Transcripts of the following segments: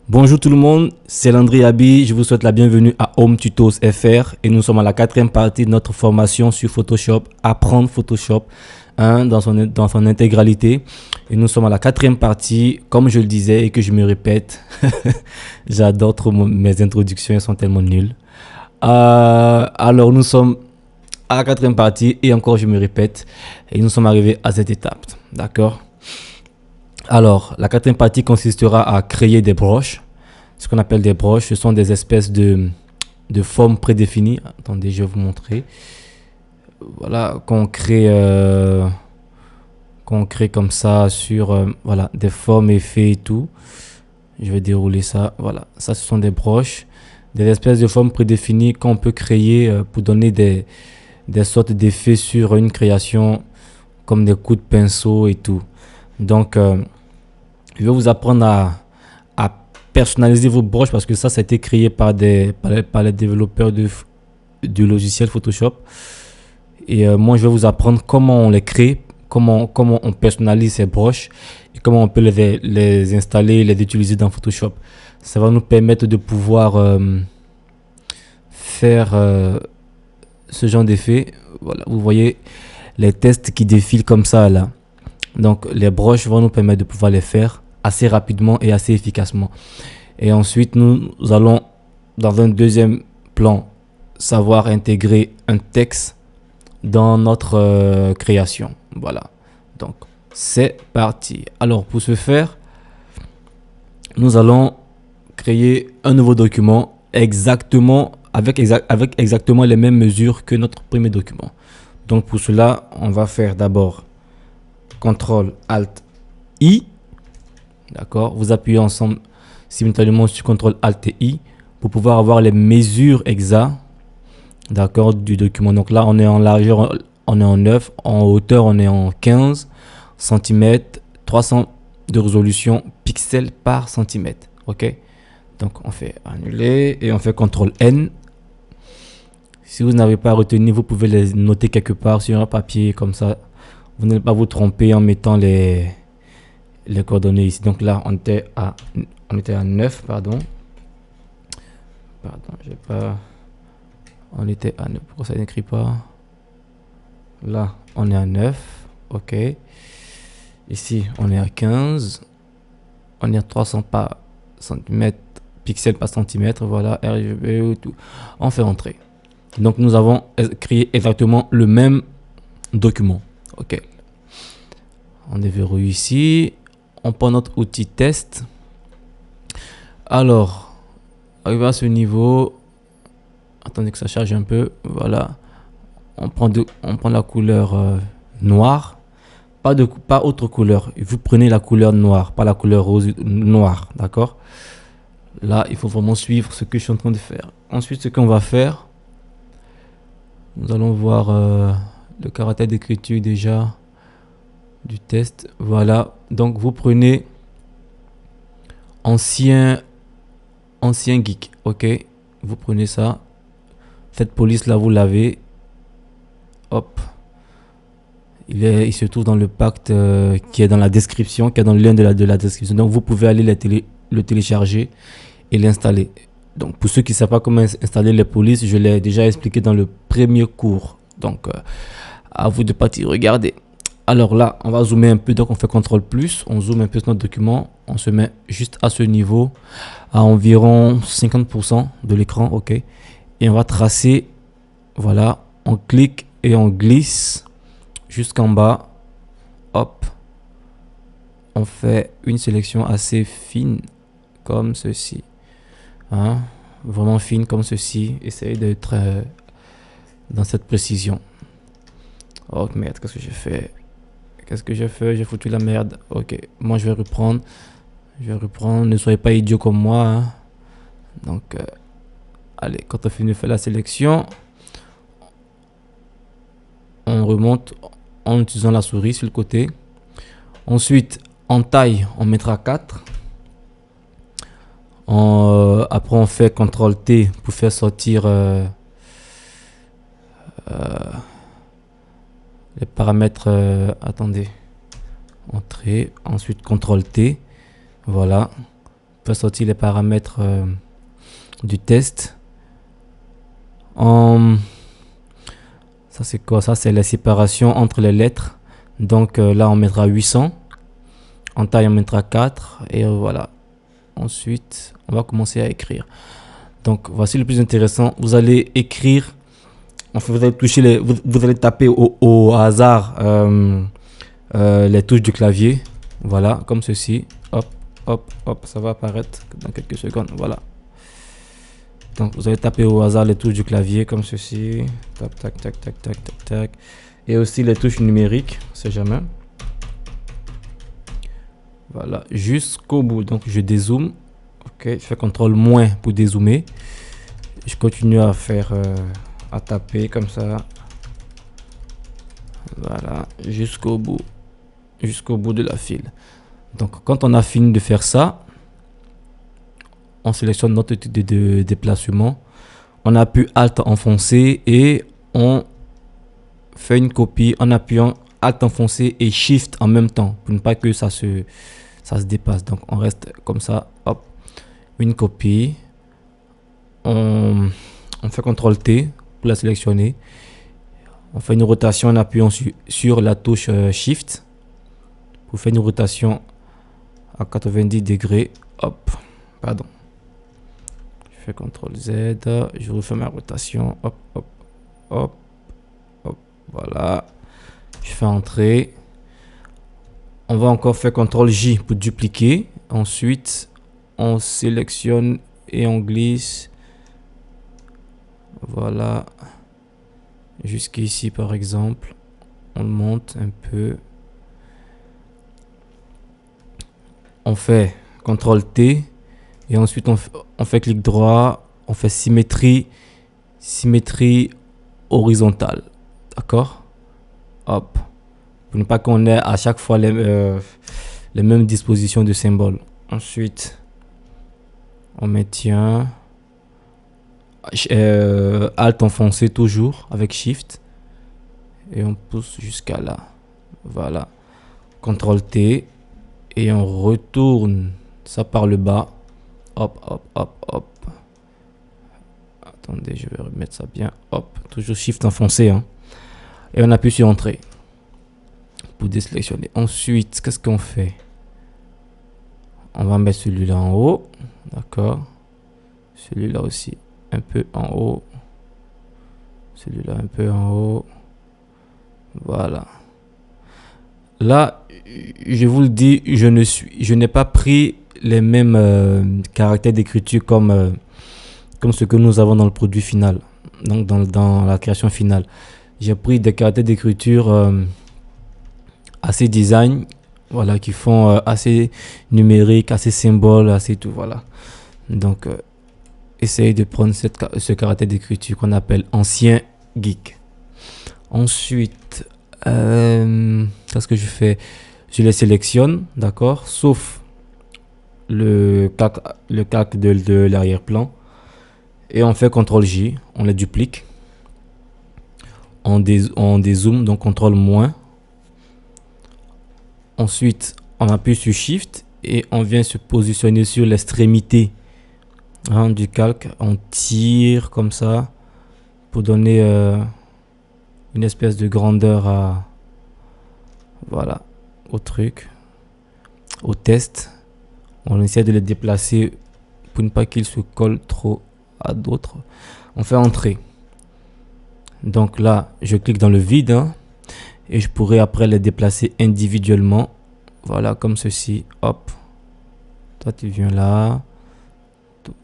Bonjour tout le monde, c'est Landry Abi, je vous souhaite la bienvenue à Home Tutos FR et nous sommes à la quatrième partie de notre formation sur Photoshop, apprendre Photoshop dans son intégralité. Et nous sommes à la quatrième partie, comme je le disais et que je me répète, j'adore trop mes introductions, elles sont tellement nulles. Alors nous sommes à la quatrième partie et encore je me répète et nous sommes arrivés à cette étape, d'accord? Alors, la quatrième partie consistera à créer des broches. Ce qu'on appelle des broches, ce sont des espèces de formes prédéfinies. Attendez, je vais vous montrer. Voilà, qu'on crée comme ça sur voilà, des formes, effets et tout. Je vais dérouler ça. Voilà, ça ce sont des broches, des espèces de formes prédéfinies qu'on peut créer pour donner des sortes d'effets sur une création comme des coups de pinceau et tout. Donc, je vais vous apprendre à personnaliser vos broches parce que ça a été créé par les développeurs du logiciel Photoshop. Et moi, je vais vous apprendre comment on les crée, comment on personnalise ces broches et comment on peut les installer, les utiliser dans Photoshop. Ça va nous permettre de pouvoir faire ce genre d'effet. Voilà, vous voyez les tests qui défilent comme ça là. Donc, les broches vont nous permettre de pouvoir les faire assez rapidement et assez efficacement. Et ensuite, nous allons, dans un deuxième plan, savoir intégrer un texte dans notre création. Voilà. Donc, c'est parti. Alors, pour ce faire, nous allons créer un nouveau document exactement avec exactement les mêmes mesures que notre premier document. Donc, pour cela, on va faire d'abord CTRL ALT I. D'accord, vous appuyez ensemble simultanément sur CTRL ALT et I pour pouvoir avoir les mesures exactes, d'accord, du document. Donc là, on est en largeur, on est en 9, en hauteur, on est en 15 cm, 300 de résolution pixels par centimètre. Ok, donc on fait annuler et on fait CTRL N. Si vous n'avez pas retenu, vous pouvez les noter quelque part sur un papier comme ça. Vous n'allez pas vous tromper en mettant les coordonnées ici. Donc là, on était à 9, pardon. On était à 9. Pourquoi ça n'écrit pas? Là, on est à 9. Ok. Ici, on est à 15. On est à 300 par centimètre, pixels par centimètre. Voilà, RGB, tout. On fait entrer. Donc, nous avons créé exactement le même document. Ok. On déverrouille ici. On prend notre outil test. Alors, arrivé à ce niveau, attendez que ça charge un peu. Voilà. On prend la couleur noire. Pas autre couleur. Vous prenez la couleur noire, pas la couleur rose noire. D'accord? Là, il faut vraiment suivre ce que je suis en train de faire. Ensuite, ce qu'on va faire, nous allons voir le caractère d'écriture déjà du test. Voilà. Donc, vous prenez ancien geek. Ok. Vous prenez ça. Cette police là, vous l'avez. Hop. Il se trouve dans le pacte qui est dans la description, qui est dans le lien de la description. Donc, vous pouvez aller le télécharger et l'installer. Donc, pour ceux qui ne savent pas comment installer les polices, je l'ai déjà expliqué dans le premier cours. Donc, à vous de partir regarder. Alors là, on va zoomer un peu. Donc, on fait CTRL+. On zoome un peu sur notre document. On se met juste à ce niveau, à environ 50% de l'écran. OK. Et on va tracer. Voilà. On clique et on glisse jusqu'en bas. Hop. On fait une sélection assez fine, comme ceci. Hein? Vraiment fine, comme ceci. Essayez d'être dans cette précision. Oh merde, qu'est-ce que j'ai fait? J'ai foutu la merde. Ok, moi je vais reprendre. Ne soyez pas idiot comme moi. Hein. Donc, allez, quand on finit de faire la sélection, on remonte en utilisant la souris sur le côté. Ensuite, en taille, on mettra 4. Après, on fait CTRL T pour faire sortir les paramètres. Attendez. Entrée. Ensuite, CTRL T. Voilà. va sortir les paramètres du test. Ça c'est quoi? Ça c'est la séparation entre les lettres. Donc là on mettra 800. En taille on mettra 4. Et voilà. Ensuite on va commencer à écrire. Donc voici le plus intéressant. Vous allez écrire. Enfin, vous allez toucher vous allez taper au hasard les touches du clavier. Voilà, comme ceci. Hop, hop, hop. Ça va apparaître dans quelques secondes. Voilà. Donc vous allez taper au hasard les touches du clavier comme ceci. Tac, tac, tac, tac, tac, tac, tac. Et aussi les touches numériques, on sait jamais. Voilà, jusqu'au bout. Donc je dézoome. Ok, je fais CTRL- pour dézoomer. Je continue à faire, à taper comme ça. Voilà, jusqu'au bout de la file. Donc quand on a fini de faire ça, on sélectionne notre outil de déplacement. On appuie Alt enfoncé et on fait une copie en appuyant Alt enfoncé et Shift en même temps pour ne pas que ça se dépasse. Donc on reste comme ça, hop, une copie. On fait CTRL T pour la sélectionner. On fait une rotation en appuyant sur la touche Shift pour faire une rotation à 90 degrés. Hop, pardon. Je fais CTRL Z, je refais ma rotation. Hop, hop, hop, hop, voilà. Je fais entrer. On va encore faire CTRL J pour dupliquer. Ensuite, on sélectionne et on glisse. Voilà. Jusqu'ici par exemple. On monte un peu. On fait CTRL T. Et ensuite on fait clic droit. On fait symétrie horizontale. D'accord? Hop. Pour ne pas qu'on ait à chaque fois les mêmes dispositions de symboles. Ensuite, on maintient Alt enfoncé toujours avec Shift. Et on pousse jusqu'à là. Voilà. CTRL T. Et on retourne ça par le bas. Hop, hop, hop, hop. Attendez, je vais remettre ça bien. Hop, toujours Shift enfoncé. Hein. Et on appuie sur Entrée pour désélectionner. Ensuite, qu'est-ce qu'on fait? On va mettre celui-là en haut. D'accord. Celui-là aussi un peu en haut. Celui-là un peu en haut. Voilà. Là, je vous le dis, je n'ai pas pris les mêmes caractères d'écriture comme ce que nous avons dans le produit final, donc dans la création finale. J'ai pris des caractères d'écriture assez design, voilà, qui font assez numérique, assez symbole, assez tout, voilà. Donc, essayez de prendre ce caractère d'écriture qu'on appelle ancien geek. Ensuite, qu'est-ce que je fais? Je les sélectionne, d'accord, sauf le calque de l'arrière-plan. Et on fait CTRL-J, on les duplique. On dézoome, donc CTRL-. Ensuite, on appuie sur Shift et on vient se positionner sur l'extrémité du calque. On tire comme ça pour donner une espèce de grandeur voilà, au truc, au test. On essaie de les déplacer pour ne pas qu'ils se collent trop à d'autres. On fait entrer. Donc là, je clique dans le vide et je pourrais après les déplacer individuellement. Voilà, comme ceci. Hop. Toi, tu viens là.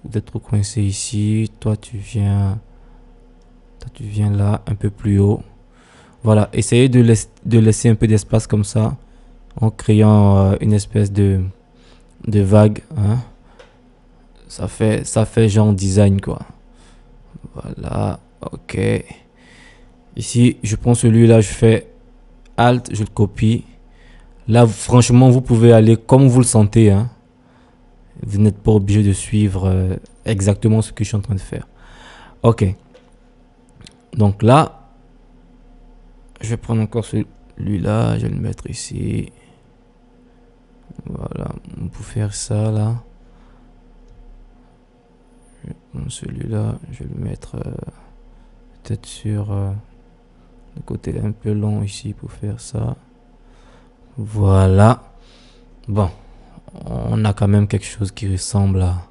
Vous êtes trop coincé ici. Toi, tu viens là, un peu plus haut. Voilà, essayez de laisser un peu d'espace comme ça en créant une espèce de vague. Ça fait genre design quoi. Voilà, ok. Ici, je prends celui-là, je fais Alt, je le copie. Là, franchement, vous pouvez aller comme vous le sentez. Vous n'êtes pas obligé de suivre exactement ce que je suis en train de faire. Ok. Donc là, je vais prendre encore celui-là, je vais le mettre ici. Voilà, on peut faire ça là. Celui-là, je vais le mettre peut-être sur le côté un peu long ici pour faire ça. Voilà. Bon, on a quand même quelque chose qui ressemble à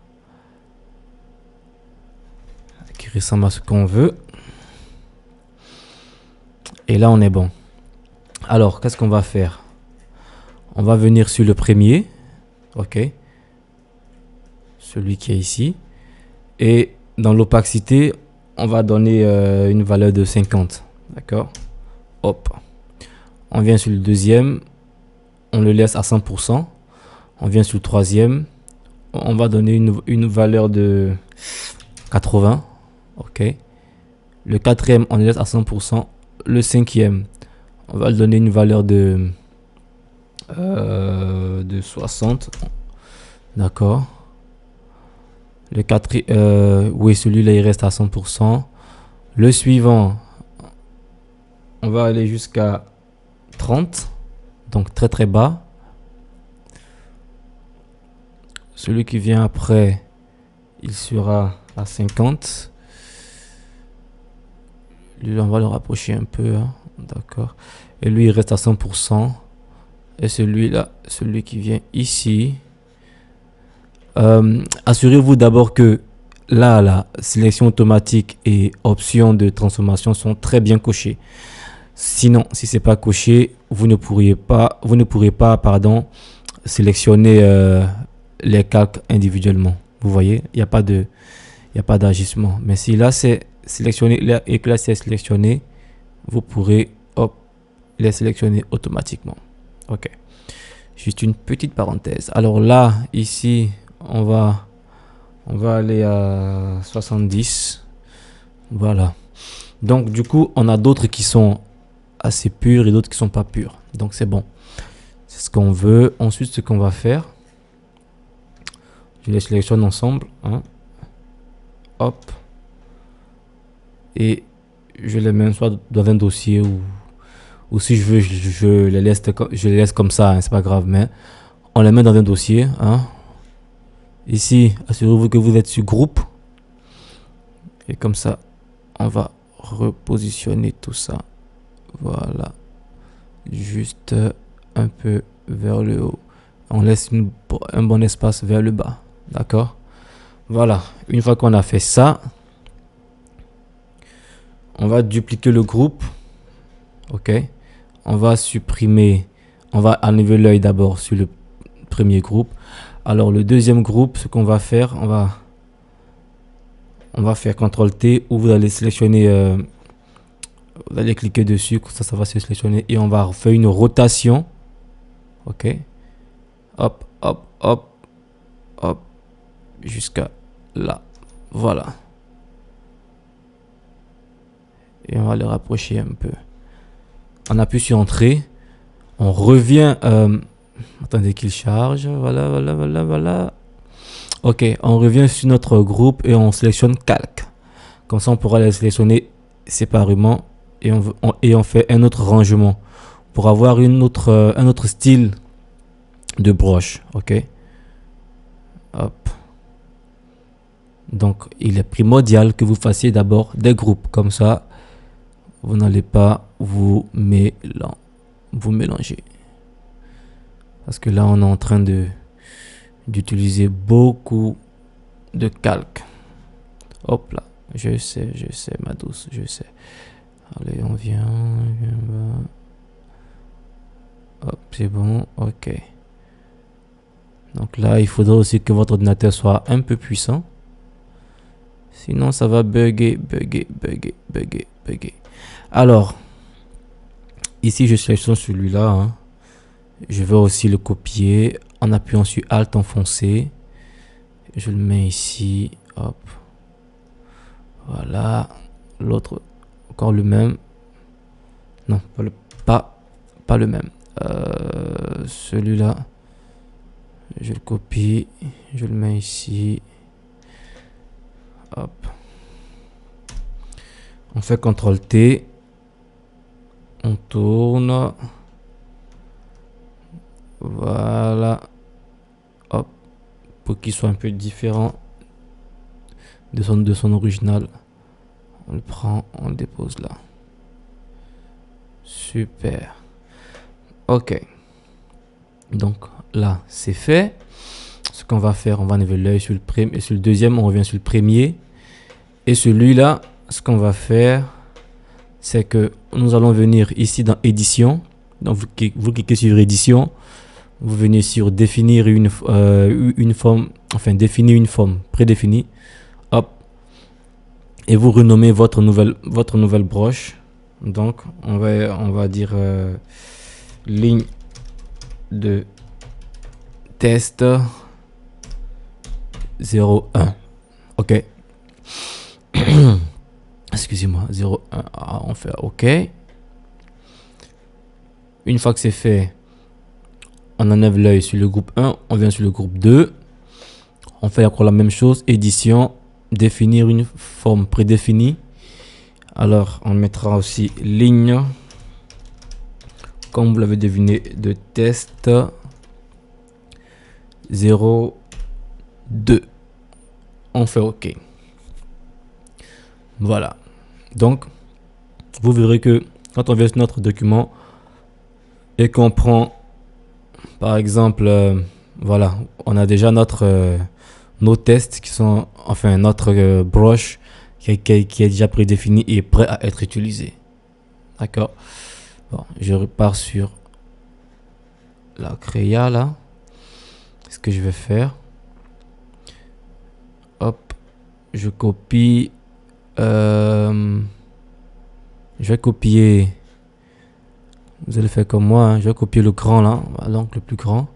ce qu'on veut. Et là, on est bon. Alors, qu'est-ce qu'on va faire? On va venir sur le premier. OK. Celui qui est ici. Et dans l'opacité, on va donner une valeur de 50. D'accord? Hop. On vient sur le deuxième. On le laisse à 100%. On vient sur le troisième. On va donner une valeur de 80. OK. Le quatrième, on le laisse à 100%. Le cinquième, on va le donner une valeur de 60. D'accord. Le quatrième, oui, celui-là, il reste à 100%. Le suivant, on va aller jusqu'à 30. Donc, très, très bas. Celui qui vient après, il sera à 50. Lui, on va le rapprocher un peu. Hein. D'accord. Et lui, il reste à 100%. Et celui-là, celui qui vient ici. Assurez-vous d'abord que là, la sélection automatique et option de transformation sont très bien cochées. Sinon, si c'est pas coché, vous ne pourrez pas, sélectionner les calques individuellement. Vous voyez, il n'y a pas d'agissement. Mais si là c'est sélectionné et que là c'est sélectionné, vous pourrez les sélectionner automatiquement. Ok. Juste une petite parenthèse. Alors là, ici, on va aller à 70. Voilà. Donc du coup, on a d'autres qui sont assez purs et d'autres qui sont pas purs. Donc c'est bon. C'est ce qu'on veut. Ensuite, ce qu'on va faire, je les sélectionne ensemble. Hein. Hop. Et je les mets soit dans un dossier ou si je veux, je les laisse comme ça. Hein, c'est pas grave. Mais on les met dans un dossier. Hein. Ici, assurez-vous que vous êtes sur groupe. Et comme ça, on va repositionner tout ça. Voilà. Juste un peu vers le haut. On laisse un bon espace vers le bas. D'accord? Voilà. Une fois qu'on a fait ça, on va dupliquer le groupe. OK? On va supprimer. On va enlever l'œil d'abord sur le premier groupe. Alors, le deuxième groupe, ce qu'on va faire, on va faire CTRL-T où vous allez sélectionner. Vous allez cliquer dessus, ça va se sélectionner et on va faire une rotation. OK? Hop, hop, hop, hop, jusqu'à là. Voilà. Et on va le rapprocher un peu. On appuie sur Entrée. On revient. Attendez qu'il charge. Voilà, voilà, voilà, voilà. OK, on revient sur notre groupe et on sélectionne Calque. Comme ça, on pourra les sélectionner séparément et on fait un autre rangement pour avoir un autre style de broche. OK. Hop. Donc, il est primordial que vous fassiez d'abord des groupes. Comme ça, vous n'allez pas vous mélanger. Parce que là, on est en train d'utiliser beaucoup de calque. Hop là. Je sais, ma douce, je sais. Allez, on vient là. Hop, c'est bon. OK. Donc là, il faudra aussi que votre ordinateur soit un peu puissant. Sinon, ça va bugger. Alors, ici, je sélectionne celui-là. Hein. Je vais aussi le copier en appuyant sur Alt enfoncé. Je le mets ici. Hop. Voilà. L'autre, encore le même. Non, pas le même. Celui-là, je le copie. Je le mets ici. Hop. On fait CTRL-T. On tourne. Voilà. Hop. Pour qu'il soit un peu différent de son original. On le prend, on le dépose là. Super. Ok. Donc là, c'est fait. Ce qu'on va faire, on va enlever l'œil sur le premier et sur le deuxième, on revient sur le premier. Et celui-là, ce qu'on va faire, c'est que nous allons venir ici dans édition. Donc vous cliquez sur édition. Vous venez sur définir une forme, enfin définir une forme prédéfinie. Hop. Et vous renommez votre nouvelle broche. Donc on va dire ligne de test 01. Ok. Excusez-moi, 01. Ah, on fait OK. Une fois que c'est fait, on enlève l'œil sur le groupe 1, on vient sur le groupe 2. On fait encore la même chose, édition, définir une forme prédéfinie. Alors, on mettra aussi ligne, comme vous l'avez deviné, de test 02. On fait OK. Voilà. Donc, vous verrez que quand on vient sur notre document et qu'on prend, par exemple, voilà, on a déjà nos tests qui sont, enfin, notre broche qui est déjà prédéfini et prêt à être utilisé. D'accord. Bon, je repars sur la créa là. Ce que je vais faire. Hop, je copie. Je vais copier. Vous allez faire comme moi. Je vais copier le grand là, donc le plus grand.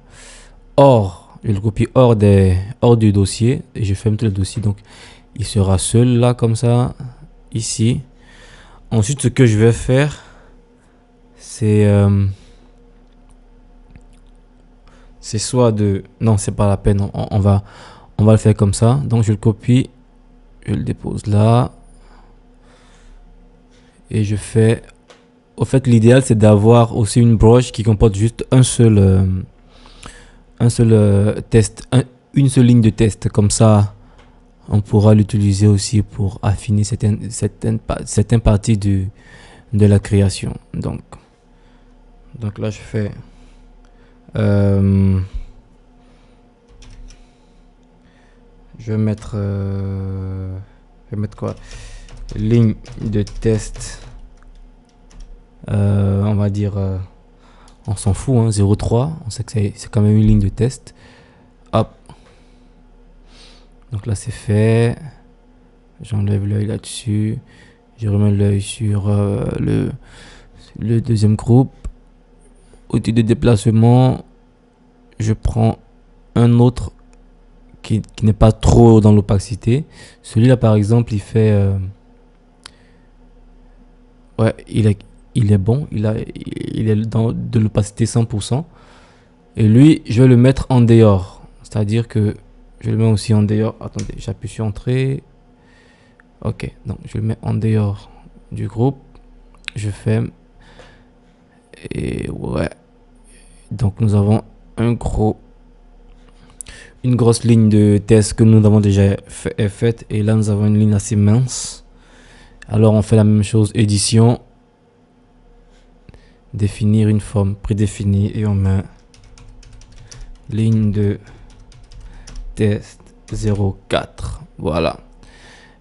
Or, je le copie hors du dossier et je ferme tout le dossier. Donc, il sera seul là comme ça, ici. Ensuite, ce que je vais faire, c'est soit de... Non, c'est pas la peine. On va le faire comme ça. Donc, je le copie. Je le dépose là. Et je fais... Au fait, l'idéal, c'est d'avoir aussi une broche qui comporte juste un seul test. Une seule ligne de test. Comme ça, on pourra l'utiliser aussi pour affiner certaines parties de la création. Donc là, je fais... je vais mettre quoi? Ligne de test. On va dire... on s'en fout, hein, 0,3. On sait que c'est quand même une ligne de test. Hop. Donc là, c'est fait. J'enlève l'œil là-dessus. Je remets l'œil sur le deuxième groupe. Outil de déplacement. Je prends un autre qui n'est pas trop dans l'opacité. Celui-là, par exemple, il fait... ouais, il est bon. Il est dans de l'opacité 100%. Et lui, je vais le mettre en dehors. C'est-à-dire que je le mets aussi en dehors. Attendez, j'appuie sur Entrée. Ok, donc je le mets en dehors du groupe. Je ferme. Et ouais. Donc nous avons une grosse ligne de test que nous avons déjà faite. Et là, nous avons une ligne assez mince. Alors, on fait la même chose. Édition. Définir une forme prédéfinie. Et on met ligne de test 04. Voilà.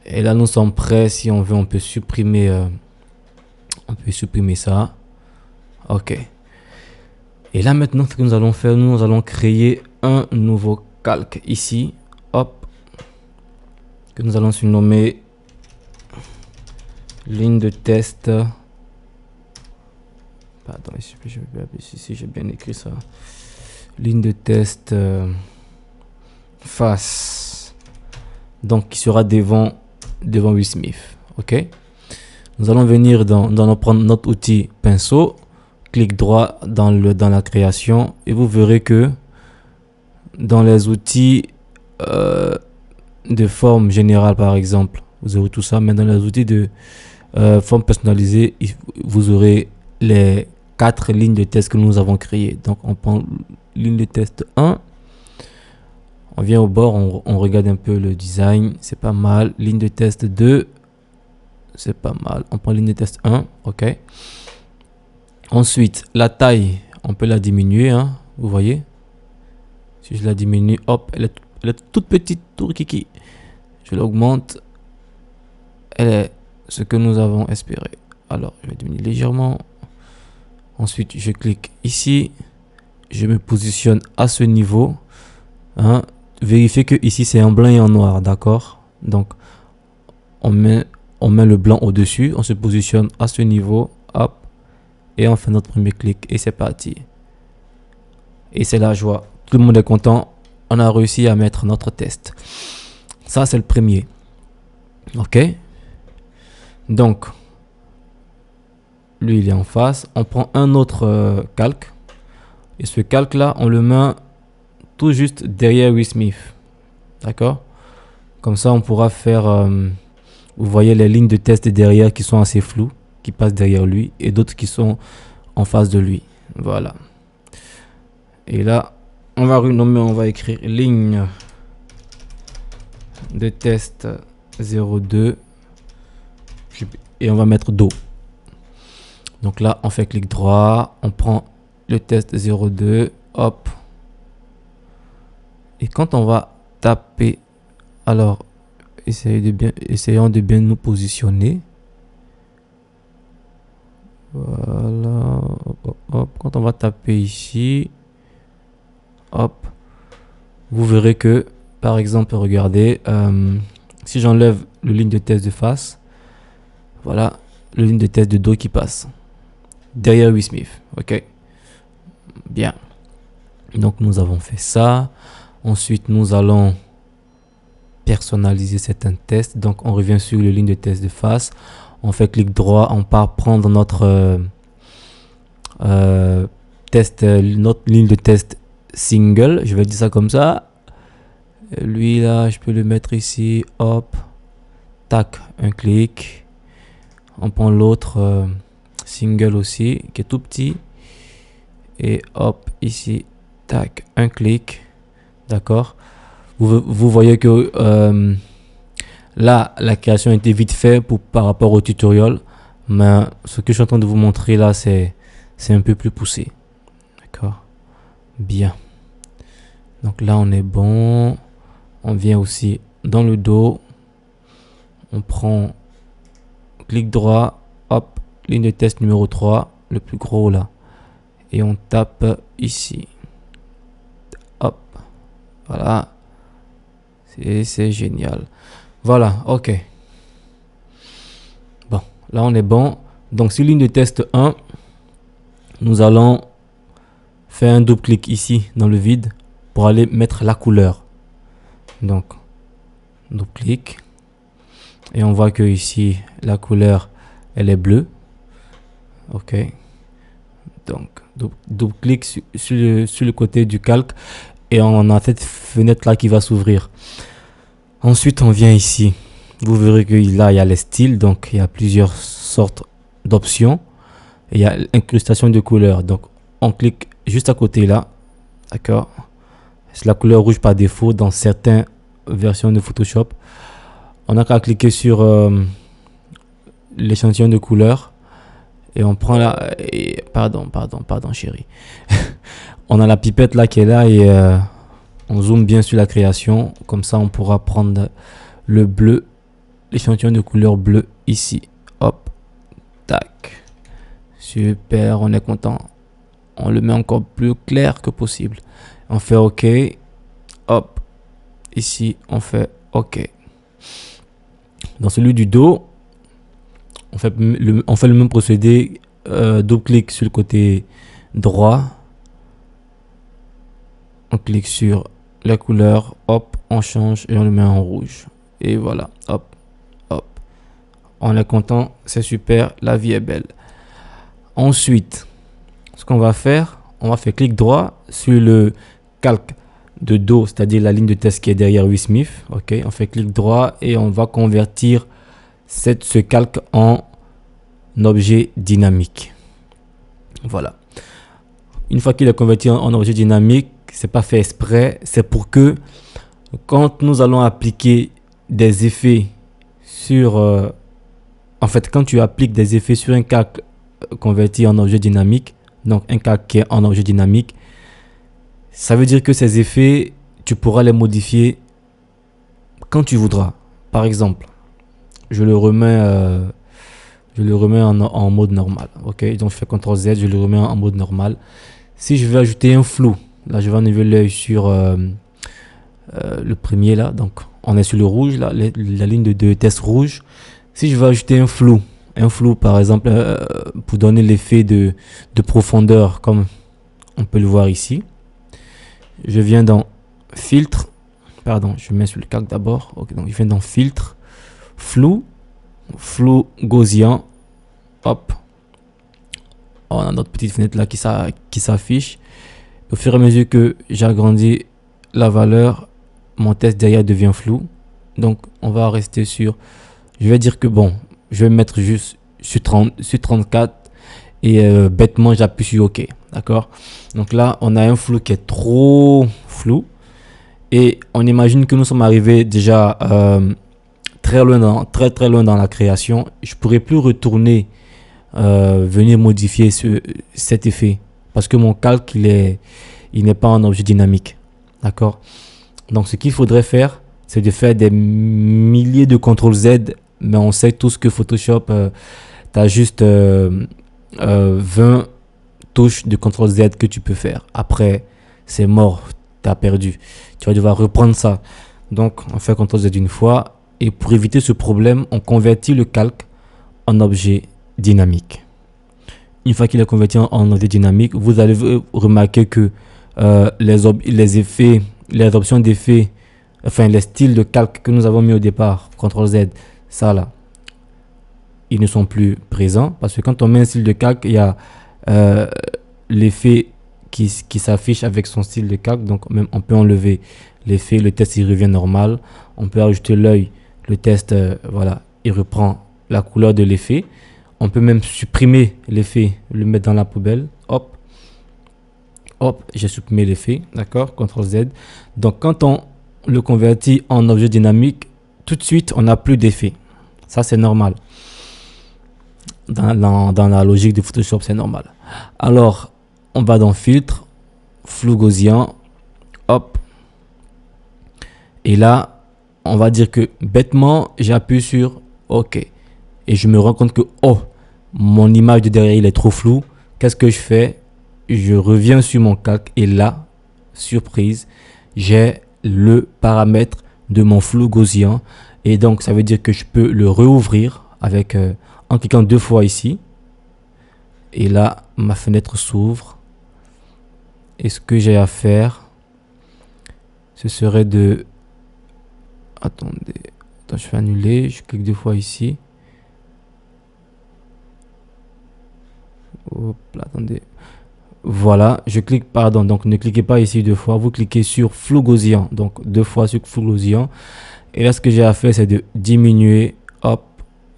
Et là, nous sommes prêts. Si on veut, on peut supprimer ça. Ok. Et là, maintenant, ce que nous allons faire, nous allons créer un nouveau calque ici. Hop. Que nous allons surnommer ligne de test. Pardon, si j'ai bien écrit ça. Ligne de test face. Donc, qui sera devant Will Smith. Ok. Nous allons venir prendre notre outil pinceau. Clic droit dans la création. Et vous verrez que dans les outils de forme générale, par exemple, vous aurez tout ça. Mais dans les outils de forme personnalisée, vous aurez les 4 lignes de test que nous avons créées. Donc, on prend ligne de test 1. On vient au bord, on regarde un peu le design, c'est pas mal. Ligne de test 2, c'est pas mal. On prend ligne de test 1, ok. Ensuite, la taille, on peut la diminuer, hein, vous voyez. Si je la diminue, hop, elle est toute petite, tout kiki. Je l'augmente, elle est ce que nous avons espéré. Alors, je vais diminuer légèrement. Ensuite, je clique ici. Je me positionne à ce niveau. Hein. Vérifiez que ici, c'est en blanc et en noir, d'accord? Donc, on met le blanc au-dessus. On se positionne à ce niveau. Hop. Et on fait notre premier clic. Et c'est parti. Et c'est la joie. Tout le monde est content. On a réussi à mettre notre test. Ça, c'est le premier. OK? Donc, lui, il est en face. On prend un autre calque. Et ce calque-là, on le met tout juste derrière Will Smith. D'accord? Comme ça, on pourra faire... vous voyez les lignes de test derrière qui sont assez floues, qui passent derrière lui. Et d'autres qui sont en face de lui. Voilà. Et là, on va renommer, on va écrire ligne de test 02. Et on va mettre dos. Donc là, on fait clic droit. On prend le test 02. Hop. Et quand on va taper, alors, essayons de bien nous positionner. Voilà. Hop, hop. Quand on va taper ici, hop, vous verrez que, par exemple, regardez, si j'enlève le ligne de test de face, voilà, le ligne de test de dos qui passe derrière Will Smith. Ok, bien. Donc nous avons fait ça. Ensuite, nous allons personnaliser certains tests. Donc on revient sur le ligne de test de face. On fait clic droit. On part prendre notre notre ligne de test single. Je vais dire ça comme ça. Lui là, je peux le mettre ici. Hop, tac, un clic. On prend l'autre single aussi, qui est tout petit. Et hop, ici, tac, un clic. D'accord. Vous voyez que là, la création a été vite faite par rapport au tutoriel. Mais ce que je suis en train de vous montrer là, c'est un peu plus poussé. D'accord. Bien. Donc là, on est bon. On vient aussi dans le dos. On prend clic droit. Hop. Ligne de test numéro 3. Le plus gros là. Et on tape ici. Hop. Voilà. C'est génial. Voilà. OK. Bon. Là, on est bon. Donc, sur ligne de test 1, nous allons faire un double clic ici dans le vide pour aller mettre la couleur. Donc, double clic. Et on voit que ici, la couleur, elle est bleue. OK. Donc, double clic sur le côté du calque. Et on a cette fenêtre là qui va s'ouvrir. Ensuite, on vient ici. Vous verrez que là, il y a les styles. Donc, il y a plusieurs sortes d'options. Et il y a l'incrustation de couleurs. Donc, on clique juste à côté là. D'accord. C'est la couleur rouge par défaut dans certaines versions de Photoshop. On n'a qu'à cliquer sur l'échantillon de couleurs. Et on prend là. Pardon, chérie. On a la pipette là qui est là et on zoome bien sur la création. Comme ça, on pourra prendre le bleu, l'échantillon de couleur bleu ici. Hop, tac. Super, on est content. On le met encore plus clair que possible. On fait OK. Hop, ici, on fait OK. Dans celui du dos, on fait le même procédé. Double clic sur le côté droit. On clique sur la couleur, hop, on change et on le met en rouge. Et voilà, hop, hop. On est content, c'est super, la vie est belle. Ensuite, ce qu'on va faire, on va faire clic droit sur le calque de dos, c'est-à-dire la ligne de test qui est derrière Will Smith. Ok, on fait clic droit et on va convertir ce calque en objet dynamique. Voilà. Une fois qu'il est converti en objet dynamique, c'est pas fait exprès, c'est pour que Quand nous allons appliquer des effets sur... en fait, quand tu appliques des effets sur un calque converti en objet dynamique, donc un calque qui est en objet dynamique, ça veut dire que ces effets, tu pourras les modifier quand tu voudras. Par exemple, je le remets en mode normal. Ok, donc je fais CTRL Z, je le remets en mode normal. Si je veux ajouter un flou, là je vais enlever l'œil sur le premier là, donc on est sur le rouge là, la ligne de test rouge. Si je veux ajouter un flou par exemple pour donner l'effet de profondeur comme on peut le voir ici, je viens dans filtre, pardon, je mets sur le calque d'abord. Ok, donc je viens dans filtre, flou gaussien, hop, on a notre petite fenêtre là qui s'affiche. Au fur et à mesure que j'agrandis la valeur, mon test derrière devient flou. Donc on va rester sur, je vais dire que bon, je vais mettre juste sur 34 et bêtement j'appuie sur OK, d'accord. Donc là on a un flou qui est trop flou et on imagine que nous sommes arrivés déjà très loin dans la création. Je pourrais plus retourner venir modifier cet effet parce que mon calque il n'est pas un objet dynamique, d'accord. Donc ce qu'il faudrait faire, c'est de faire des milliers de CTRL Z, mais on sait tous que Photoshop tu as juste 20 touches de CTRL Z que tu peux faire. Après c'est mort, tu as perdu, tu vas devoir reprendre ça. Donc on fait CTRL Z une fois et pour éviter ce problème, on convertit le calque en objet dynamique. Une fois qu'il est converti en objet dynamique, vous allez remarquer que les effets, les options d'effets, enfin les styles de calque que nous avons mis au départ, CTRL Z, ça là, ils ne sont plus présents parce que quand on met un style de calque, il y a l'effet qui s'affiche avec son style de calque. Donc même on peut enlever l'effet, le test il revient normal. On peut ajouter l'œil, le test voilà, il reprend la couleur de l'effet. On peut même supprimer l'effet, le mettre dans la poubelle. Hop, hop, j'ai supprimé l'effet, d'accord, CTRL Z. Donc quand on le convertit en objet dynamique, tout de suite on n'a plus d'effet. Ça c'est normal. Dans la logique de Photoshop, c'est normal. Alors on va dans filtre, flou gaussien, hop. Et là, on va dire que bêtement, j'appuie sur OK. Et je me rends compte que, oh, mon image de derrière, il est trop flou. Qu'est-ce que je fais? Je reviens sur mon calque et là, surprise, j'ai le paramètre de mon flou gaussien. Et donc, ça veut dire que je peux le rouvrir avec, en cliquant 2 fois ici. Et là, ma fenêtre s'ouvre. Et ce que j'ai à faire, ce serait de... Attendez, je vais annuler, je clique 2 fois ici. Hop là, attendez. Voilà, je clique, pardon, donc ne cliquez pas ici 2 fois, vous cliquez sur flou gaussien, donc 2 fois sur flou gaussien. Et là, ce que j'ai à faire, c'est de diminuer, hop,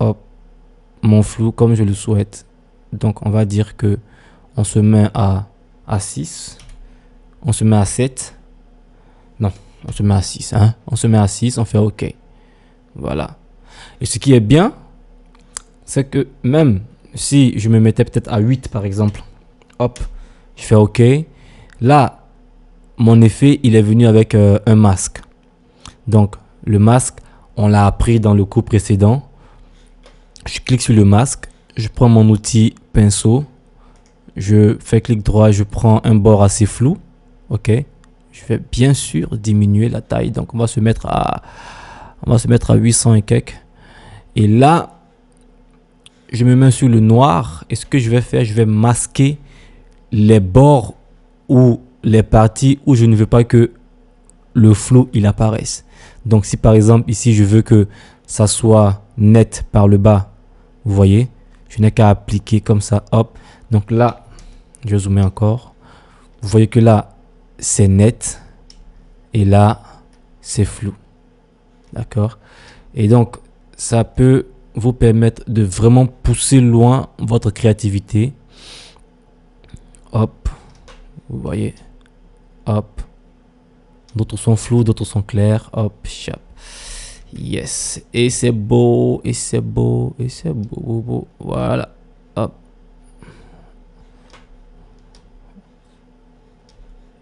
hop, mon flou comme je le souhaite. Donc, on va dire que on se met à 6, on se met à 7, non, on se met à 6, hein, on se met à 6, on fait OK. Voilà. Et ce qui est bien, c'est que même si je me mettais peut-être à 8 par exemple, hop, je fais OK. Là, mon effet, il est venu avec un masque. Donc, le masque, on l'a appris dans le cours précédent. Je clique sur le masque, je prends mon outil pinceau, je fais clic droit, je prends un bord assez flou. OK. Je vais bien sûr diminuer la taille. Donc, on va se mettre à 800 et quelques. Et là, je me mets sur le noir. Et ce que je vais faire, je vais masquer les bords ou les parties où je ne veux pas que le flou il apparaisse. Donc, si par exemple, ici, je veux que ça soit net par le bas, vous voyez, je n'ai qu'à appliquer comme ça, hop. Donc là, je vais zoomer encore. Vous voyez que là, c'est net. Et là, c'est flou. D'accord? Et donc, ça peut vous permettre de vraiment pousser loin votre créativité. Hop. Vous voyez? Hop. D'autres sont flous, d'autres sont clairs. Hop, chap. Yes. Et c'est beau, et c'est beau, et c'est beau, beau, beau. Voilà. Hop.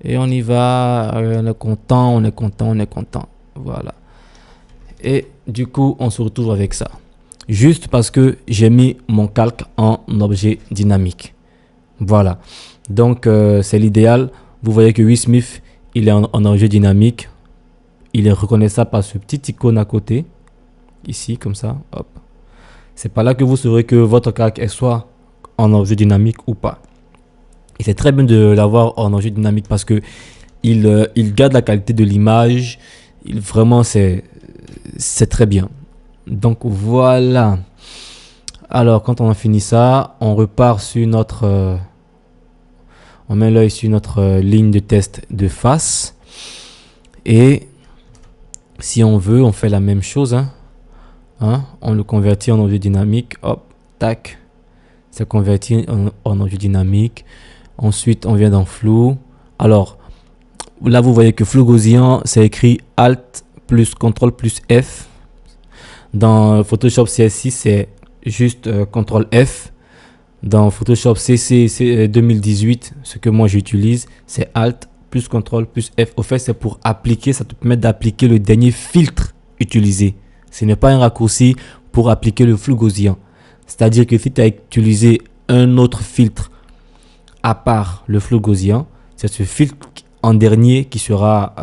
Et on y va. On est content, on est content, on est content. Voilà. Et du coup, on se retrouve avec ça. Juste parce que j'ai mis mon calque en objet dynamique. Voilà. Donc, c'est l'idéal. Vous voyez que WeSmith, il est en objet dynamique. Il est reconnaissable par ce petit icône à côté. Ici, comme ça. Hop. C'est pas là que vous saurez que votre calque est soit en objet dynamique ou pas. Et c'est très bien de l'avoir en objet dynamique parce que il garde la qualité de l'image. Vraiment, c'est très bien. Donc voilà. Alors, quand on a fini ça, on repart sur notre... on met l'œil sur notre ligne de test de face. Et si on veut, on fait la même chose. On le convertit en objet dynamique. Hop, tac. C'est converti en objet dynamique. Ensuite, on vient dans flou. Alors, là, vous voyez que flou gaussien, c'est écrit Alt plus CTRL plus F. Dans Photoshop CS6, c'est juste CTRL F. Dans Photoshop CC 2018, ce que moi j'utilise, c'est Alt plus CTRL plus F. Au fait, c'est pour appliquer, ça te permet d'appliquer le dernier filtre utilisé. Ce n'est pas un raccourci pour appliquer le flou gaussien. C'est-à-dire que si tu as utilisé un autre filtre à part le flou gaussien, c'est ce filtre en dernier qui sera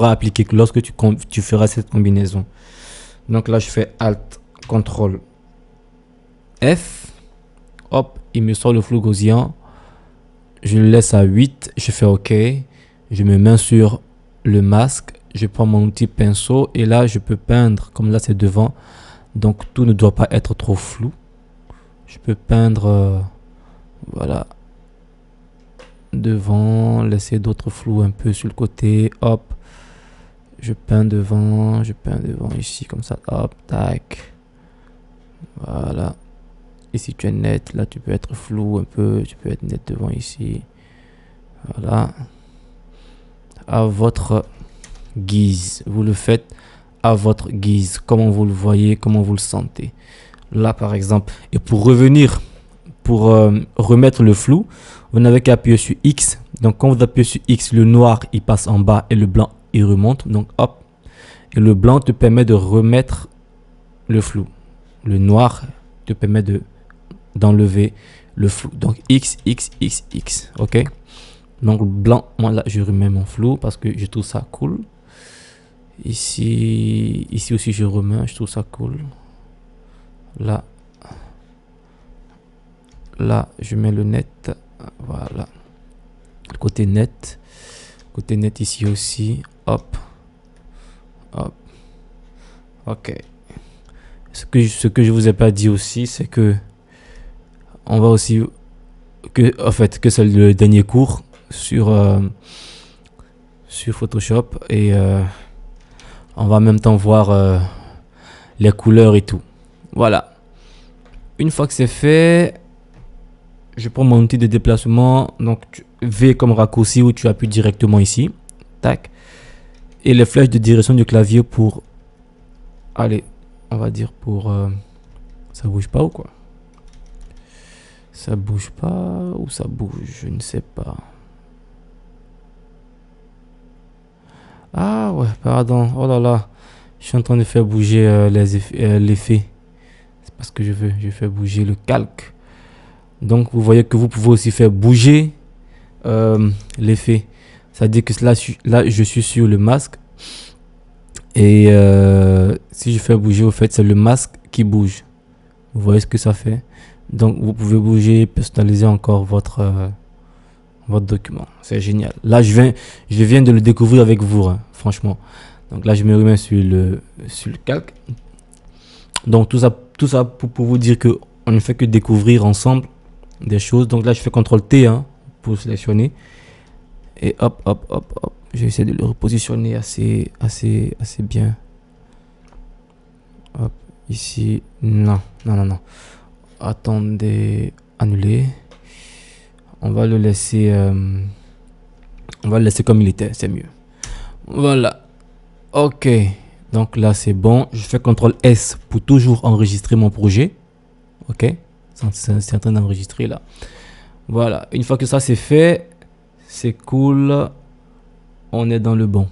appliqué lorsque tu feras cette combinaison. Donc là, je fais Alt, CTRL, F. Hop, il me sort le flou gaussien. Je le laisse à 8. Je fais OK. Je me mets sur le masque. Je prends mon outil pinceau. Et là, je peux peindre. Comme là, c'est devant. Donc, tout ne doit pas être trop flou. Je peux peindre... voilà. Devant. Laisser d'autres flous un peu sur le côté. Hop. Je peins devant. Je peins devant ici. Comme ça. Hop. Tac. Voilà. Et si tu es net, là tu peux être flou un peu, tu peux être net devant ici. Voilà. À votre guise. Vous le faites à votre guise. Comment vous le voyez, comment vous le sentez. Là par exemple. Et pour revenir, pour remettre le flou, vous n'avez qu'à appuyer sur X. Donc quand vous appuyez sur X, le noir il passe en bas et le blanc il remonte. Donc hop. Et le blanc te permet de remettre le flou. Le noir te permet d'enlever le flou. Donc X, X, X, X. Ok. Donc blanc, moi là je remets mon flou parce que je trouve ça cool. Ici aussi je remets, je trouve ça cool. Là je mets le net. Voilà. Côté net ici aussi. Hop. Hop. Ok. Ce que je vous ai pas dit aussi, c'est que on va aussi que c'est le dernier cours sur Photoshop et on va en même temps voir les couleurs et tout. Voilà. Une fois que c'est fait, je prends mon outil de déplacement, donc V comme raccourci où tu appuies directement ici, tac, et les flèches de direction du clavier pour, allez, on va dire pour, ça bouge pas ou quoi? Ça bouge pas ou ça bouge, je ne sais pas. Ah ouais, pardon, oh là là, je suis en train de faire bouger l'effet. C'est parce que je fais bouger le calque. Donc vous voyez que vous pouvez aussi faire bouger l'effet. C'est-à-dire que là, je suis sur le masque. Et si je fais bouger, au fait, c'est le masque qui bouge. Vous voyez ce que ça fait? Donc vous pouvez bouger, personnaliser encore votre document. C'est génial. Là, je viens de le découvrir avec vous, hein, franchement. Donc là, je me remets sur le calque. Donc tout ça pour vous dire que on ne fait que découvrir ensemble des choses. Donc là, je fais CTRL T pour sélectionner. Et hop, hop, hop, hop. Je vais essayer de le repositionner assez bien. Hop, ici. Non. Attendez, annuler. On va le laisser comme il était, c'est mieux. Voilà. Ok. Donc là, c'est bon. Je fais CTRL S pour toujours enregistrer mon projet. Ok. C'est en train d'enregistrer là. Voilà. Une fois que ça c'est fait, c'est cool. On est dans le bon.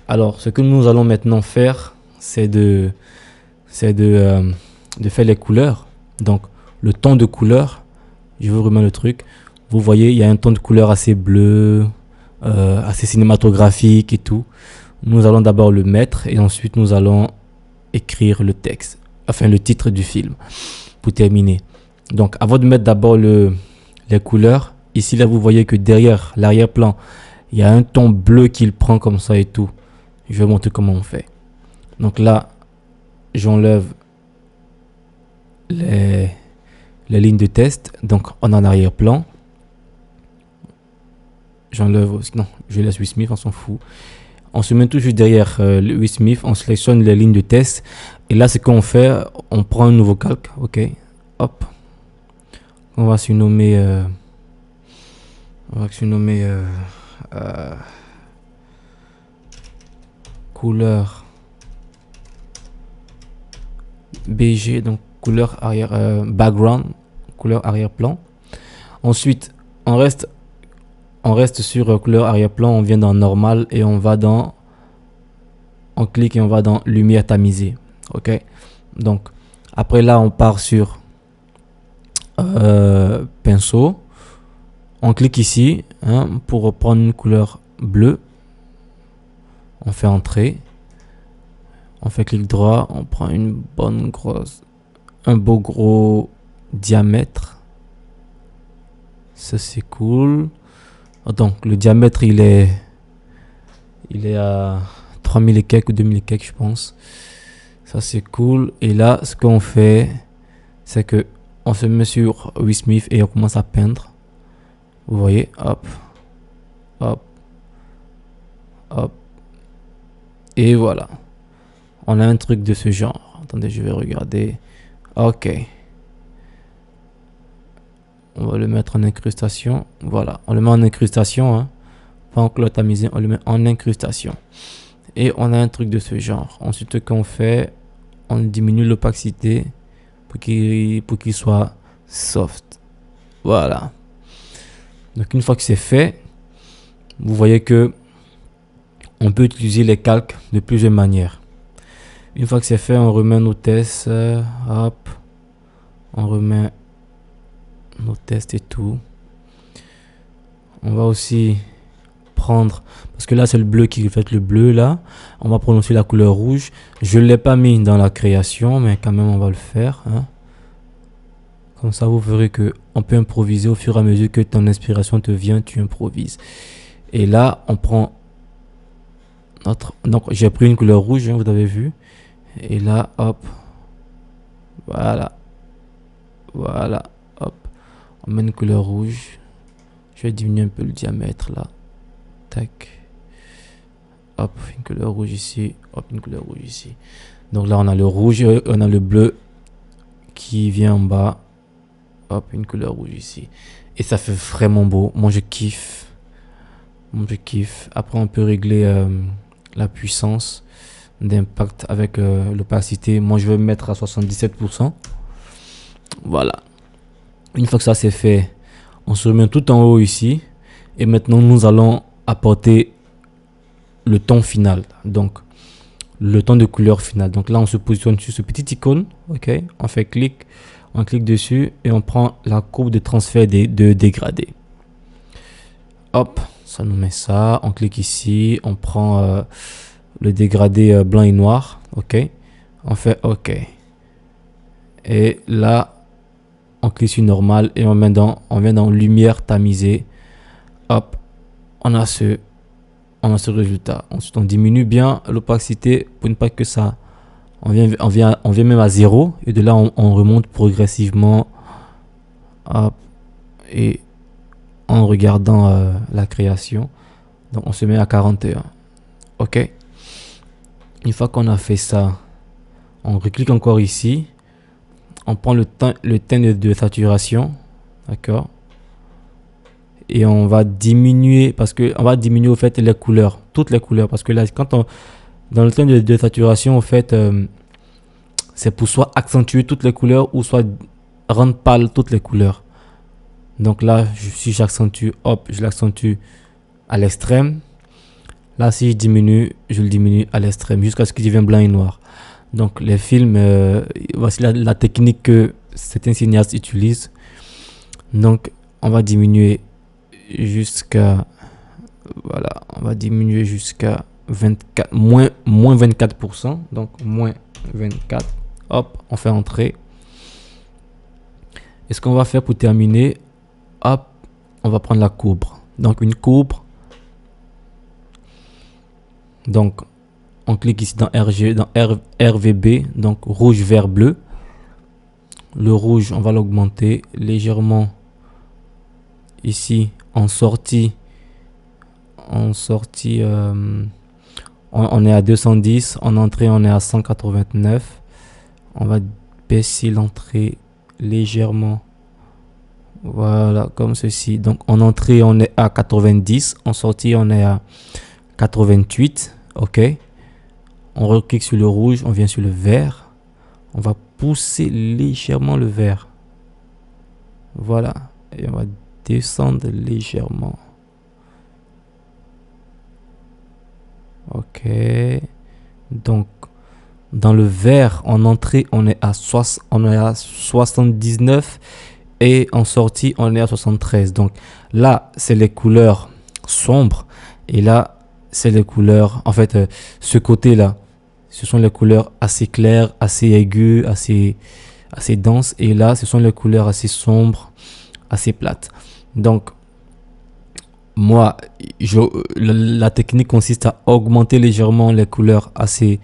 Alors, ce que nous allons maintenant faire, c'est de faire les couleurs. Donc, le ton de couleur, je vous remets le truc. Vous voyez, il y a un ton de couleur assez bleu, assez cinématographique et tout. Nous allons d'abord le mettre et ensuite nous allons écrire le texte, enfin le titre du film, pour terminer. Donc, avant de mettre d'abord les couleurs, ici là vous voyez que derrière l'arrière-plan, il y a un ton bleu qu'il prend comme ça et tout. Je vais montrer comment on fait. Donc là, j'enlève les lignes de test. Donc on est en arrière-plan. J'enlève aussi. Non, je laisse Will Smith, on s'en fout. On se met toujours derrière le Will Smith. On sélectionne les lignes de test. Et là, ce qu'on fait, on prend un nouveau calque. Ok. Hop. On va se nommer. Couleur BG, donc couleur arrière background, couleur arrière-plan. Ensuite, on reste sur couleur arrière-plan, on vient dans normal et on clique et on va dans lumière tamisée. OK? Donc après là, on part sur pinceau. On clique ici pour prendre une couleur bleue. On fait entrée. On fait clic droit, on prend un beau gros diamètre. Ça c'est cool. Donc le diamètre il est à 3000 et quelques ou 2000 et quelques je pense. Ça c'est cool. Et là ce qu'on fait c'est que on se met sur Will Smith et on commence à peindre. Vous voyez, hop, hop, hop. Et voilà. On a un truc de ce genre. Attendez, je vais regarder. Ok. On va le mettre en incrustation. Voilà. On le met en incrustation. Pas en couleur tamisée. On le met en incrustation. Et on a un truc de ce genre. Ensuite, ce qu'on fait, on diminue l'opacité pour qu'il soit soft. Voilà. Donc, une fois que c'est fait, vous voyez que on peut utiliser les calques de plusieurs manières. Une fois que c'est fait, on remet nos tests. Hop. On remet nos tests et tout. On va aussi prendre, parce que là c'est le bleu qui reflète le bleu là. On va prendre aussi la couleur rouge. Je ne l'ai pas mis dans la création, mais quand même on va le faire. Comme ça vous verrez que on peut improviser au fur et à mesure que ton inspiration te vient, tu improvises. Et là on prend donc j'ai pris une couleur rouge, vous avez vu. Et là, hop. Voilà. Voilà. Hop. On met une couleur rouge. Je vais diminuer un peu le diamètre là. Tac. Hop. Une couleur rouge ici. Hop. Une couleur rouge ici. Donc là, on a le rouge. On a le bleu qui vient en bas. Hop. Une couleur rouge ici. Et ça fait vraiment beau. Moi, je kiffe. Après, on peut régler la puissance d'impact avec l'opacité. Moi je vais mettre à 77%. Voilà. Une fois que ça c'est fait, on se remet tout en haut ici et maintenant nous allons apporter le ton final, donc le ton de couleur final. Donc là on se positionne sur ce petit icône. Ok, on fait clic, on clique dessus et on prend la courbe de transfert de dégradé. Hop, ça nous met ça. On clique ici, on prend le dégradé blanc et noir. Ok, on fait ok et là on clique sur normal et on vient dans lumière tamisée. Hop, on a ce résultat. Ensuite on diminue bien l'opacité pour ne pas que ça on vient même à 0 et de là on remonte progressivement. Hop, et en regardant la création, donc on se met à 41. Ok, une fois qu'on a fait ça, on reclique encore ici, on prend le teint de saturation, d'accord, et on va diminuer, parce que on va diminuer au fait les couleurs, toutes les couleurs. Parce que là, dans le temps de saturation, en fait, c'est pour soit accentuer toutes les couleurs ou soit rendre pâle toutes les couleurs. Donc là, si j'accentue, hop, je l'accentue à l'extrême. Là, si je diminue, je le diminue à l'extrême jusqu'à ce qu'il devienne blanc et noir. Donc les films, voici la technique que certains cinéastes utilisent. Donc on va diminuer jusqu'à, voilà, on va diminuer jusqu'à 24, moins 24%. Donc moins 24. Hop, on fait entrer. Et ce qu'on va faire pour terminer, hop, on va prendre la courbe. Donc une courbe. Donc on clique ici dans RVB, donc rouge, vert, bleu. Le rouge, on va l'augmenter légèrement ici en sortie. On est à 210, en entrée on est à 189. On va baisser l'entrée légèrement, voilà, comme ceci. Donc en entrée on est à 90, en sortie on est à 88. Ok, on reclique sur le rouge, on vient sur le vert, on va pousser légèrement le vert, voilà, et on va descendre légèrement. Ok, donc dans le vert en entrée on est à 79 et en sortie on est à 73. Donc là c'est les couleurs sombres et là c'est les couleurs, en fait ce côté là ce sont les couleurs assez claires, assez aiguës, assez denses, et là ce sont les couleurs assez sombres, assez plates. Donc moi la technique consiste à augmenter légèrement les couleurs assez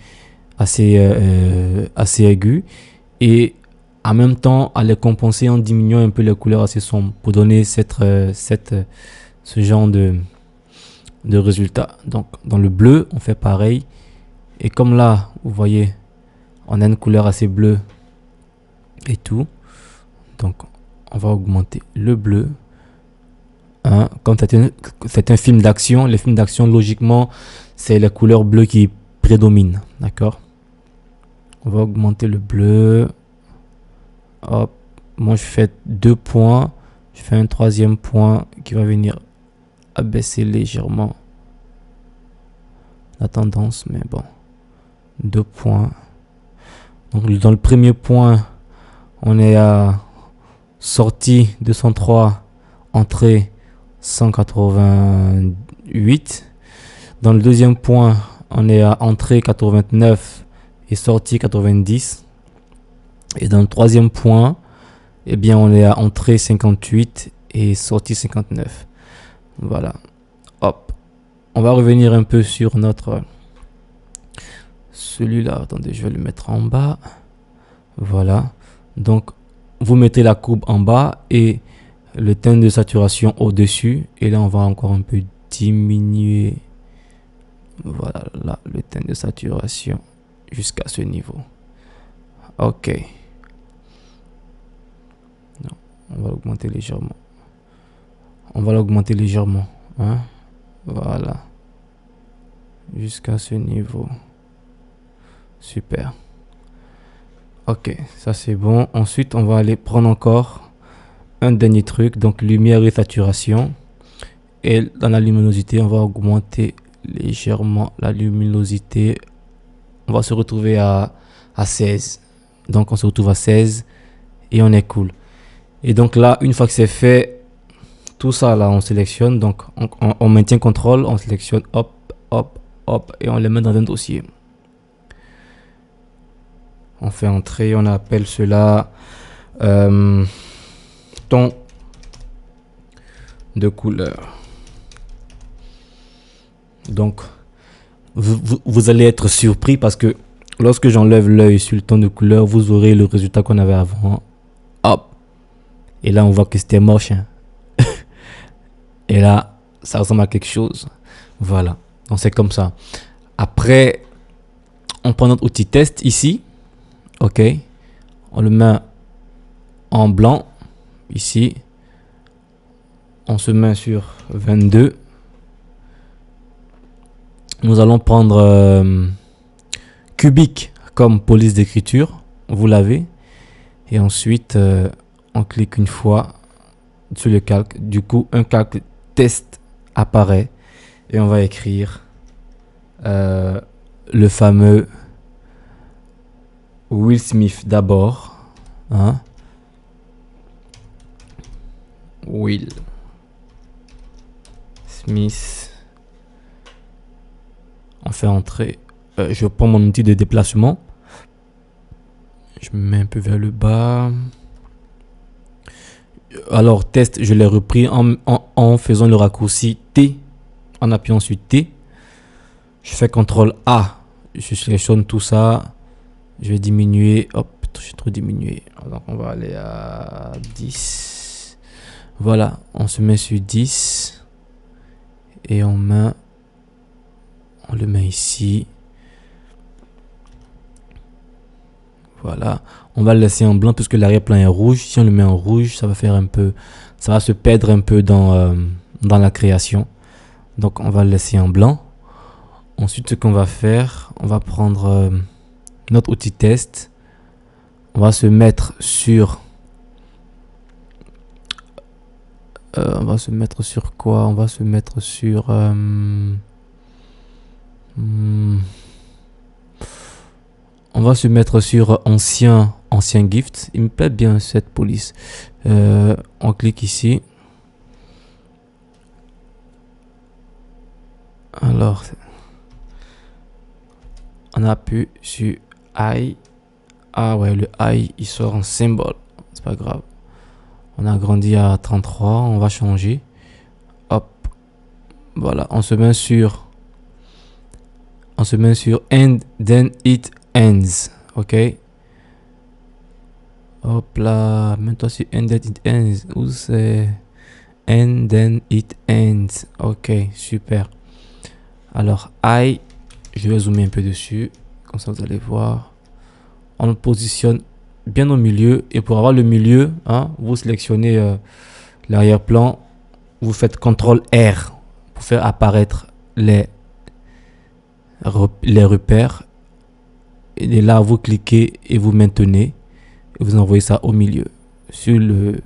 aiguës et en même temps à les compenser en diminuant un peu les couleurs assez sombres pour donner ce genre de résultat. Donc dans le bleu on fait pareil, et comme là vous voyez on a une couleur assez bleue et tout, donc on va augmenter le bleu. Comme c'est un film d'action, les films d'action logiquement c'est les couleurs bleues qui prédominent, d'accord. On va augmenter le bleu. Hop, moi je fais 2 points, je fais un troisième point qui va venir abaisser légèrement la tendance, mais bon, 2 points. Donc dans le premier point on est à sortie 203, entrée 188. Dans le deuxième point on est à entrée 89 et sortie 90. Et dans le troisième point, eh bien on est à entrée 58 et sortie 59. Voilà. Hop. On va revenir un peu sur notre celui-là. Attendez, je vais le mettre en bas. Voilà. Donc vous mettez la courbe en bas et le teint de saturation au-dessus. Et là on va encore un peu diminuer. Voilà, là le teint de saturation jusqu'à ce niveau. Ok. Non, on va l'augmenter légèrement. On va l'augmenter légèrement. Hein? Voilà. Jusqu'à ce niveau. Super. Ok, ça c'est bon. Ensuite, on va aller prendre encore un dernier truc. Donc, lumière et saturation. Et dans la luminosité, on va augmenter légèrement la luminosité. On va se retrouver à 16. Donc on se retrouve à 16 et on est cool. Et donc là, une fois que c'est fait, tout ça là, on sélectionne. Donc on maintient contrôle, on sélectionne, hop, hop, hop, et on les met dans un dossier. On fait entrer, on appelle cela ton de couleur. Donc vous allez être surpris parce que lorsque j'enlève l'œil sur le ton de couleur, vous aurez le résultat qu'on avait avant. Hop. Et là, on voit que c'était moche. Hein. Et là, ça ressemble à quelque chose. Voilà. Donc, c'est comme ça. Après, on prend notre outil test ici. OK. On le met en blanc. Ici. On se met sur 22. Nous allons prendre Cubic comme police d'écriture. Vous l'avez. Et ensuite, on clique une fois sur le calque. Du coup, un calque test apparaît. Et on va écrire le fameux Will Smith d'abord. Hein? Will Smith. On fait entrer. Je prends mon outil de déplacement. Je me mets un peu vers le bas. Alors, test, je l'ai repris en faisant le raccourci T. En appuyant sur T. Je fais CTRL A. Je sélectionne tout ça. Je vais diminuer. Hop, j'ai trop diminué. Donc, on va aller à 10. Voilà, on se met sur 10. Et on le met ici. Voilà, on va le laisser en blanc puisque l'arrière-plan est rouge. Si on le met en rouge, ça va faire un peu, ça va se perdre un peu dans la création. Donc on va le laisser en blanc. Ensuite, ce qu'on va faire, on va prendre notre outil test. On va se mettre sur on va se mettre sur quoi? On va se mettre sur on va se mettre sur ancien gift. Il me plaît bien cette police. On clique ici. Alors, on appuie sur I. Ah ouais, le I, il sort en symbole. C'est pas grave. On a agrandi à 33. On va changer. Hop. Voilà, on se met sur and then it ends. Ok. Hop là. Mets-toi sur and then it ends. Où c'est? And then it ends. Ok, super. Alors, je vais zoomer un peu dessus. Comme ça, vous allez voir. On le positionne bien au milieu. Et pour avoir le milieu, hein, vous sélectionnez l'arrière-plan. Vous faites CTRL R pour faire apparaître les repères. Et là, vous cliquez et vous maintenez. Et vous envoyez ça au milieu. Sur le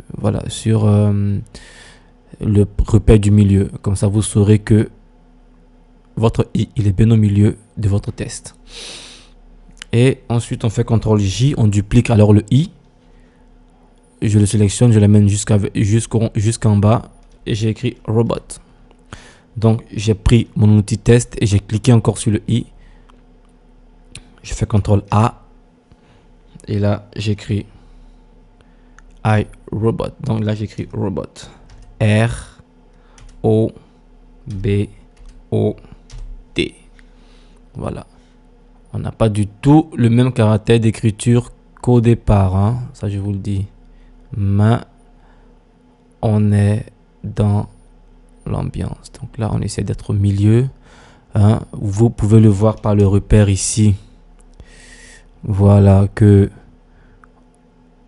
repère du milieu. Comme ça, vous saurez que votre I, il est bien au milieu de votre test. Et ensuite, on fait CTRL J, on duplique alors le I. Je le sélectionne, je l'amène jusqu'en bas et j'ai écrit robot. Donc, j'ai pris mon outil test et j'ai cliqué encore sur le I. Je fais CTRL A et là, j'écris robot. Donc là, j'écris robot. R O B O T. Voilà. On n'a pas du tout le même caractère d'écriture qu'au départ, hein. Ça, je vous le dis. Mais on est dans l'ambiance. Donc là, on essaie d'être au milieu. Hein. Vous pouvez le voir par le repère ici. Voilà que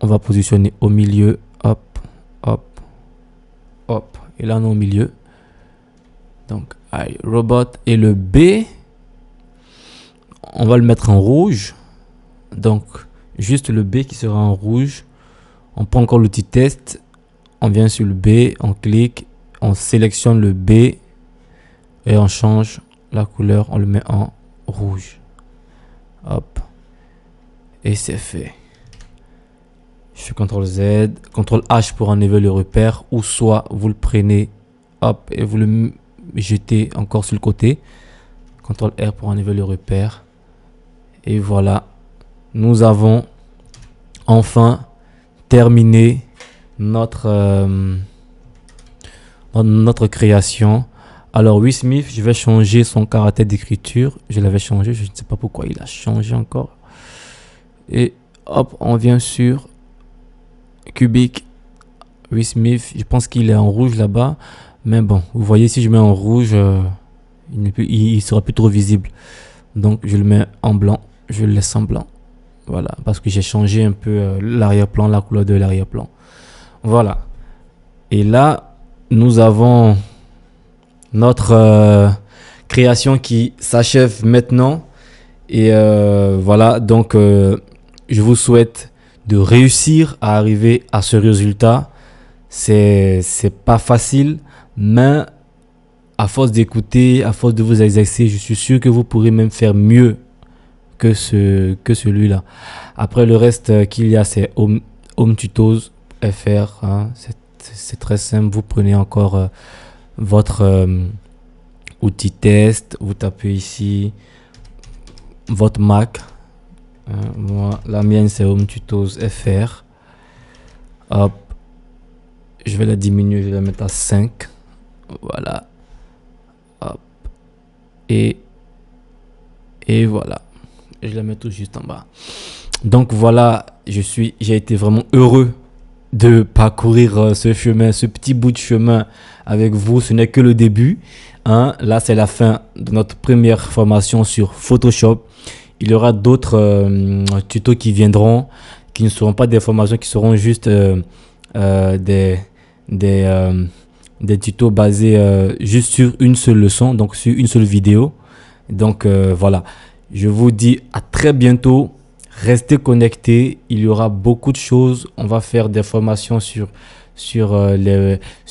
on va positionner au milieu. Hop, hop, hop. Et là, on est au milieu. Donc, robot. Et le B, on va le mettre en rouge. Donc, juste le B qui sera en rouge. On prend encore l'outil test. On vient sur le B, on clique, on sélectionne le B et on change la couleur. On le met en rouge. Hop. Et c'est fait. Je fais CTRL Z, CTRL H pour enlever le repère. Ou soit vous le prenez, hop, et vous le jetez encore sur le côté. CTRL R pour enlever le repère. Et voilà. Nous avons enfin terminé notre création. Alors Will Smith, je vais changer son caractère d'écriture. Je l'avais changé, je ne sais pas pourquoi il a changé encore. Et hop, on vient sur Cubic. Will Smith, je pense qu'il est en rouge là-bas. Mais bon, vous voyez, si je mets en rouge, il sera plus trop visible. Donc je le mets en blanc. Je le laisse en blanc. Voilà, parce que j'ai changé un peu l'arrière-plan, la couleur de l'arrière-plan. Voilà. Et là, nous avons notre création qui s'achève maintenant. Et voilà, donc je vous souhaite de réussir à arriver à ce résultat. C'est pas facile, mais à force d'écouter, à force de vous exercer, je suis sûr que vous pourrez même faire mieux que celui-là. Après, le reste qu'il y a, c'est Home Tutos FR. Hein. C'est très simple. Vous prenez encore votre outil test. Vous tapez ici votre Mac. Moi, la mienne, c'est Home Tutos FR. Hop. Je vais la diminuer. Je vais la mettre à 5. Voilà. Hop. Et voilà. Je la mets tout juste en bas. Donc voilà, j'ai été vraiment heureux de parcourir ce chemin, ce petit bout de chemin avec vous. Ce n'est que le début. Hein. Là, c'est la fin de notre première formation sur Photoshop. Il y aura d'autres tutos qui viendront, qui ne seront pas des formations, qui seront juste des tutos basés juste sur une seule leçon, donc sur une seule vidéo. Donc voilà, je vous dis à très bientôt. Restez connectés, il y aura beaucoup de choses. On va faire des formations sur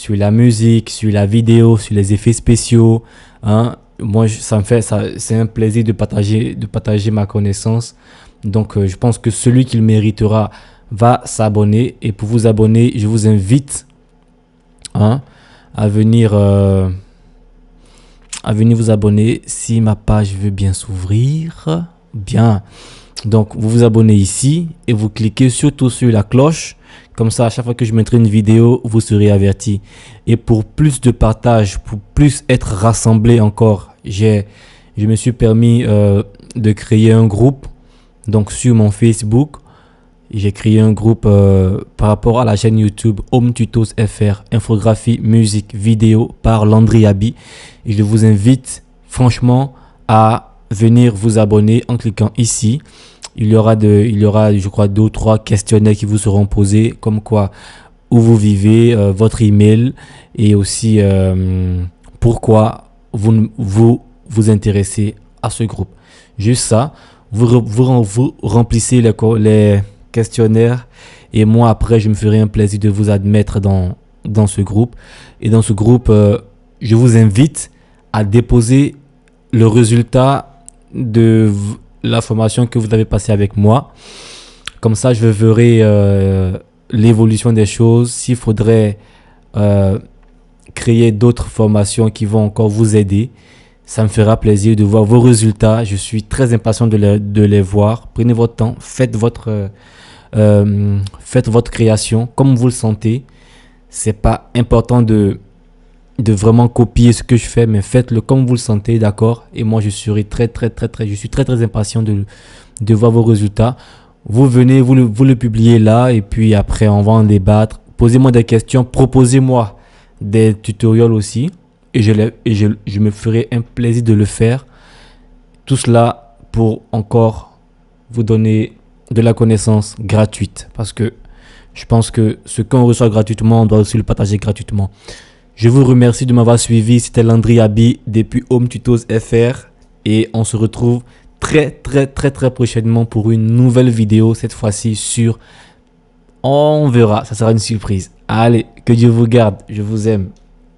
la musique, sur la vidéo, sur les effets spéciaux. Hein. Moi, c'est un plaisir de partager ma connaissance. Donc, je pense que celui qui le méritera va s'abonner. Et pour vous abonner, je vous invite à venir vous abonner si ma page veut bien s'ouvrir. Bien. Donc, vous vous abonnez ici et vous cliquez surtout sur la cloche. Comme ça, à chaque fois que je mettrai une vidéo, vous serez averti. Et pour plus de partage, pour plus être rassemblés encore, je me suis permis de créer un groupe. Donc, sur mon Facebook, j'ai créé un groupe par rapport à la chaîne YouTube Home Tutos FR, infographie, musique, vidéo par Landry Abi. Et je vous invite franchement à venir vous abonner en cliquant ici. Il y aura, je crois, 2 ou 3 questionnaires qui vous seront posés, comme quoi, où vous vivez, votre email et aussi pourquoi vous intéressez à ce groupe. Juste ça, vous remplissez les questionnaires et moi, après, je me ferai un plaisir de vous admettre dans ce groupe. Et dans ce groupe, je vous invite à déposer le résultat de la formation que vous avez passée avec moi. Comme ça, je verrai l'évolution des choses. S'il faudrait créer d'autres formations qui vont encore vous aider, ça me fera plaisir de voir vos résultats. Je suis très impatient de les voir. Prenez votre temps, faites votre création comme vous le sentez. C'est pas important de vraiment copier ce que je fais, mais faites-le comme vous le sentez, d'accord? Et moi, je suis très impatient de voir vos résultats. Vous venez, vous le publiez là, et puis après, on va en débattre. Posez-moi des questions, proposez-moi des tutoriels aussi, et je me ferai un plaisir de le faire. Tout cela pour encore vous donner de la connaissance gratuite, parce que je pense que ce qu'on reçoit gratuitement, on doit aussi le partager gratuitement. Je vous remercie de m'avoir suivi. C'était Landry Abi depuis Home Tutos FR. Et on se retrouve très prochainement pour une nouvelle vidéo. Cette fois-ci sur... On verra. Ça sera une surprise. Allez, que Dieu vous garde. Je vous aime.